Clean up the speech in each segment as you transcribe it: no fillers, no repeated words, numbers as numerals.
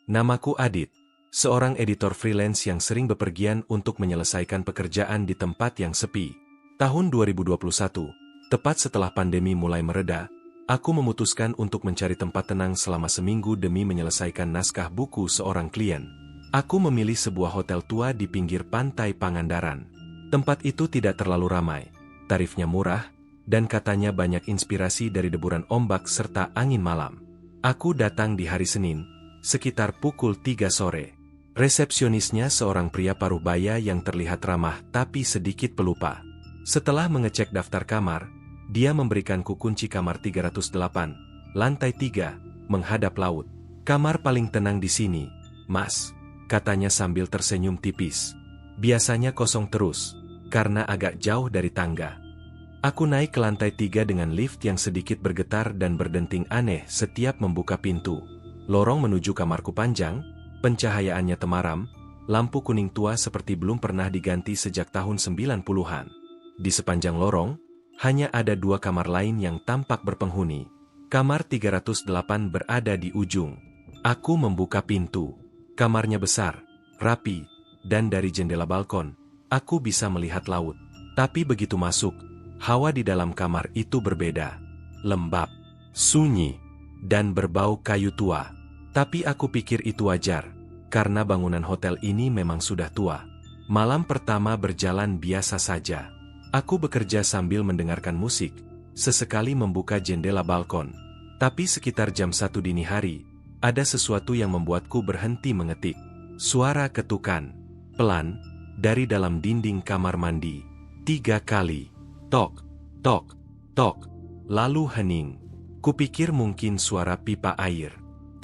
Namaku Adit, seorang editor freelance yang sering bepergian untuk menyelesaikan pekerjaan di tempat yang sepi. Tahun 2021, tepat setelah pandemi mulai mereda, aku memutuskan untuk mencari tempat tenang selama seminggu demi menyelesaikan naskah buku seorang klien. Aku memilih sebuah hotel tua di pinggir pantai Pangandaran. Tempat itu tidak terlalu ramai, tarifnya murah, dan katanya banyak inspirasi dari deburan ombak serta angin malam. Aku datang di hari Senin, sekitar pukul 3 sore. Resepsionisnya seorang pria paruh baya yang terlihat ramah tapi sedikit pelupa. Setelah mengecek daftar kamar, dia memberikanku kunci kamar 308, lantai 3, menghadap laut. Kamar paling tenang di sini, Mas, katanya sambil tersenyum tipis. Biasanya kosong terus, karena agak jauh dari tangga. Aku naik ke lantai 3 dengan lift yang sedikit bergetar dan berdenting aneh setiap membuka pintu. Lorong menuju kamarku panjang, pencahayaannya temaram, lampu kuning tua seperti belum pernah diganti sejak tahun 90-an. Di sepanjang lorong, hanya ada 2 kamar lain yang tampak berpenghuni. Kamar 308 berada di ujung. Aku membuka pintu. Kamarnya besar, rapi, dan dari jendela balkon, aku bisa melihat laut. Tapi begitu masuk, hawa di dalam kamar itu berbeda. Lembab, sunyi, dan berbau kayu tua. Tapi aku pikir itu wajar, karena bangunan hotel ini memang sudah tua. Malam pertama berjalan biasa saja. Aku bekerja sambil mendengarkan musik, sesekali membuka jendela balkon. Tapi sekitar jam 1 dini hari, ada sesuatu yang membuatku berhenti mengetik. Suara ketukan, pelan, dari dalam dinding kamar mandi. 3 kali. Tok, tok, tok. Lalu hening. Kupikir mungkin suara pipa air.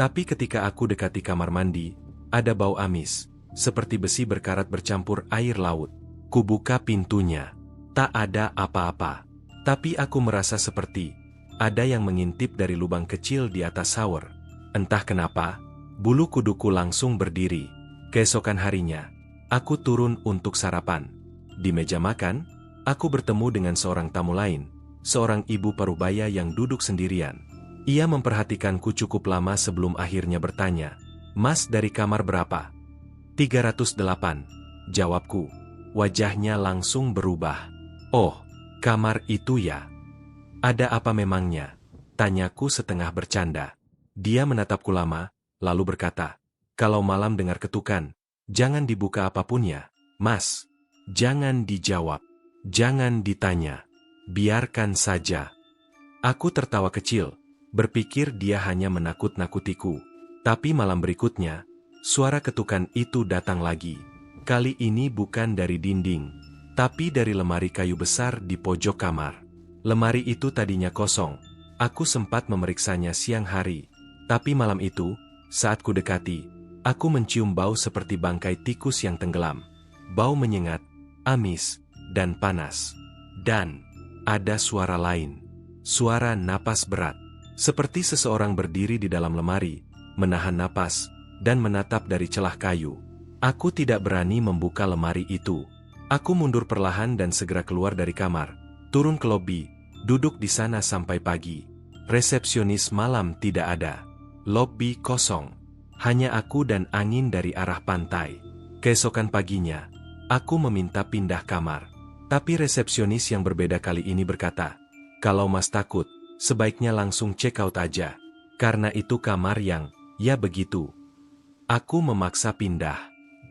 Tapi ketika aku dekati kamar mandi, ada bau amis, seperti besi berkarat bercampur air laut. Kubuka pintunya. Tak ada apa-apa. Tapi aku merasa seperti ada yang mengintip dari lubang kecil di atas shower. Entah kenapa, bulu kuduku langsung berdiri. Keesokan harinya, aku turun untuk sarapan. Di meja makan, aku bertemu dengan seorang tamu lain, seorang ibu parubaya yang duduk sendirian. Ia memperhatikanku cukup lama sebelum akhirnya bertanya, "Mas dari kamar berapa?" 308, jawabku. Wajahnya langsung berubah. "Oh, kamar itu ya? Ada apa memangnya?" Tanyaku setengah bercanda. Dia menatapku lama, lalu berkata, "Kalau malam dengar ketukan, jangan dibuka apapun ya, Mas. Jangan dijawab. Jangan ditanya. Biarkan saja." Aku tertawa kecil, berpikir dia hanya menakut-nakutiku. Tapi malam berikutnya, suara ketukan itu datang lagi. Kali ini bukan dari dinding, tapi dari lemari kayu besar di pojok kamar. Lemari itu tadinya kosong. Aku sempat memeriksanya siang hari. Tapi malam itu, saat ku dekati, aku mencium bau seperti bangkai tikus yang tenggelam. Bau menyengat, amis, dan panas. Dan ada suara lain. Suara napas berat. Seperti seseorang berdiri di dalam lemari, menahan napas, dan menatap dari celah kayu. Aku tidak berani membuka lemari itu. Aku mundur perlahan dan segera keluar dari kamar. Turun ke lobi, duduk di sana sampai pagi. Resepsionis malam tidak ada. Lobi kosong. Hanya aku dan angin dari arah pantai. Keesokan paginya, aku meminta pindah kamar. Tapi resepsionis yang berbeda kali ini berkata, "Kalau Mas takut, sebaiknya langsung check out aja. Karena itu kamar yang, ya begitu." Aku memaksa pindah.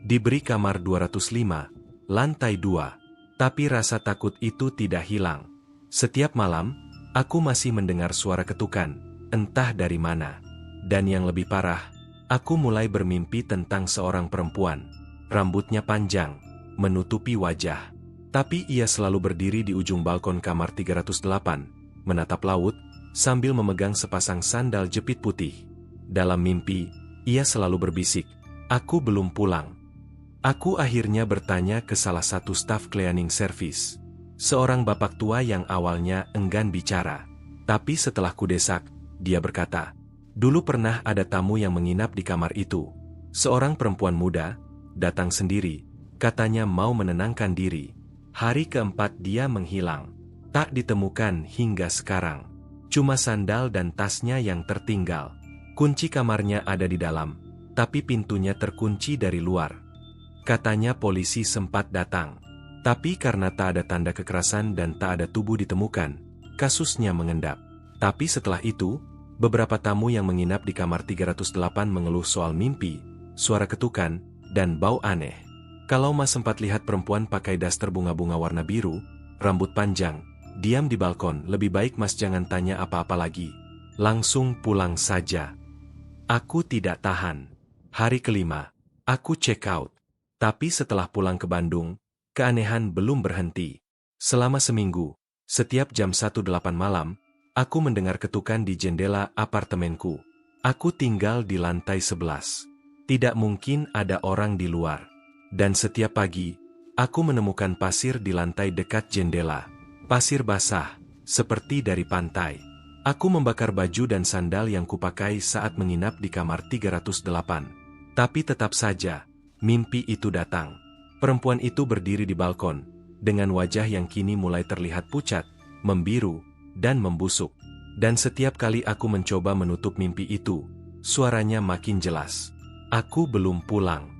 Diberi kamar 205, lantai 2. Tapi rasa takut itu tidak hilang. Setiap malam, aku masih mendengar suara ketukan, entah dari mana. Dan yang lebih parah, aku mulai bermimpi tentang seorang perempuan. Rambutnya panjang, menutupi wajah. Tapi ia selalu berdiri di ujung balkon kamar 308, menatap laut, sambil memegang sepasang sandal jepit putih. Dalam mimpi, ia selalu berbisik, "Aku belum pulang." Aku akhirnya bertanya ke salah satu staf cleaning service. Seorang bapak tua yang awalnya enggan bicara. Tapi setelah kudesak, dia berkata, "Dulu pernah ada tamu yang menginap di kamar itu. Seorang perempuan muda, datang sendiri, katanya mau menenangkan diri. Hari keempat dia menghilang. Tak ditemukan hingga sekarang. Cuma sandal dan tasnya yang tertinggal. Kunci kamarnya ada di dalam. tapi pintunya terkunci dari luar. Katanya polisi sempat datang. Tapi karena tak ada tanda kekerasan dan tak ada tubuh ditemukan, kasusnya mengendap. Tapi setelah itu, beberapa tamu yang menginap di kamar 308 mengeluh soal mimpi, suara ketukan, dan bau aneh. Kalau Mas sempat lihat perempuan pakai daster bunga-bunga warna biru, rambut panjang, diam di balkon, lebih baik Mas jangan tanya apa-apa lagi. Langsung pulang saja. Aku tidak tahan. Hari kelima, aku check out. Tapi setelah pulang ke Bandung, keanehan belum berhenti. Selama seminggu, setiap jam 1:08 malam, aku mendengar ketukan di jendela apartemenku. Aku tinggal di lantai 11. Tidak mungkin ada orang di luar. Dan setiap pagi, aku menemukan pasir di lantai dekat jendela. Pasir basah, seperti dari pantai. Aku membakar baju dan sandal yang kupakai saat menginap di kamar 308. Tapi tetap saja, mimpi itu datang. Perempuan itu berdiri di balkon, dengan wajah yang kini mulai terlihat pucat, membiru, dan membusuk. Dan setiap kali aku mencoba menutup mimpi itu, suaranya makin jelas. Aku belum pulang.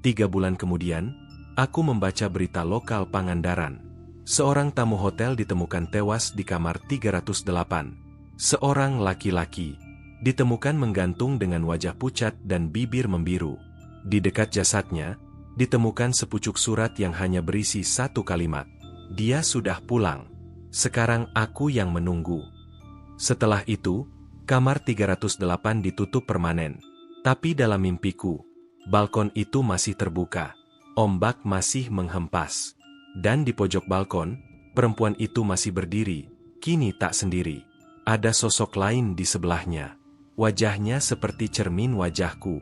3 bulan kemudian, aku membaca berita lokal Pangandaran. Seorang tamu hotel ditemukan tewas di kamar 308. Seorang laki-laki ditemukan menggantung dengan wajah pucat dan bibir membiru. Di dekat jasadnya, ditemukan sepucuk surat yang hanya berisi satu kalimat. Dia sudah pulang. Sekarang aku yang menunggu. Setelah itu, kamar 308 ditutup permanen. Tapi dalam mimpiku, balkon itu masih terbuka. Ombak masih menghempas. Dan di pojok balkon, perempuan itu masih berdiri, kini tak sendiri. Ada sosok lain di sebelahnya. Wajahnya seperti cermin wajahku.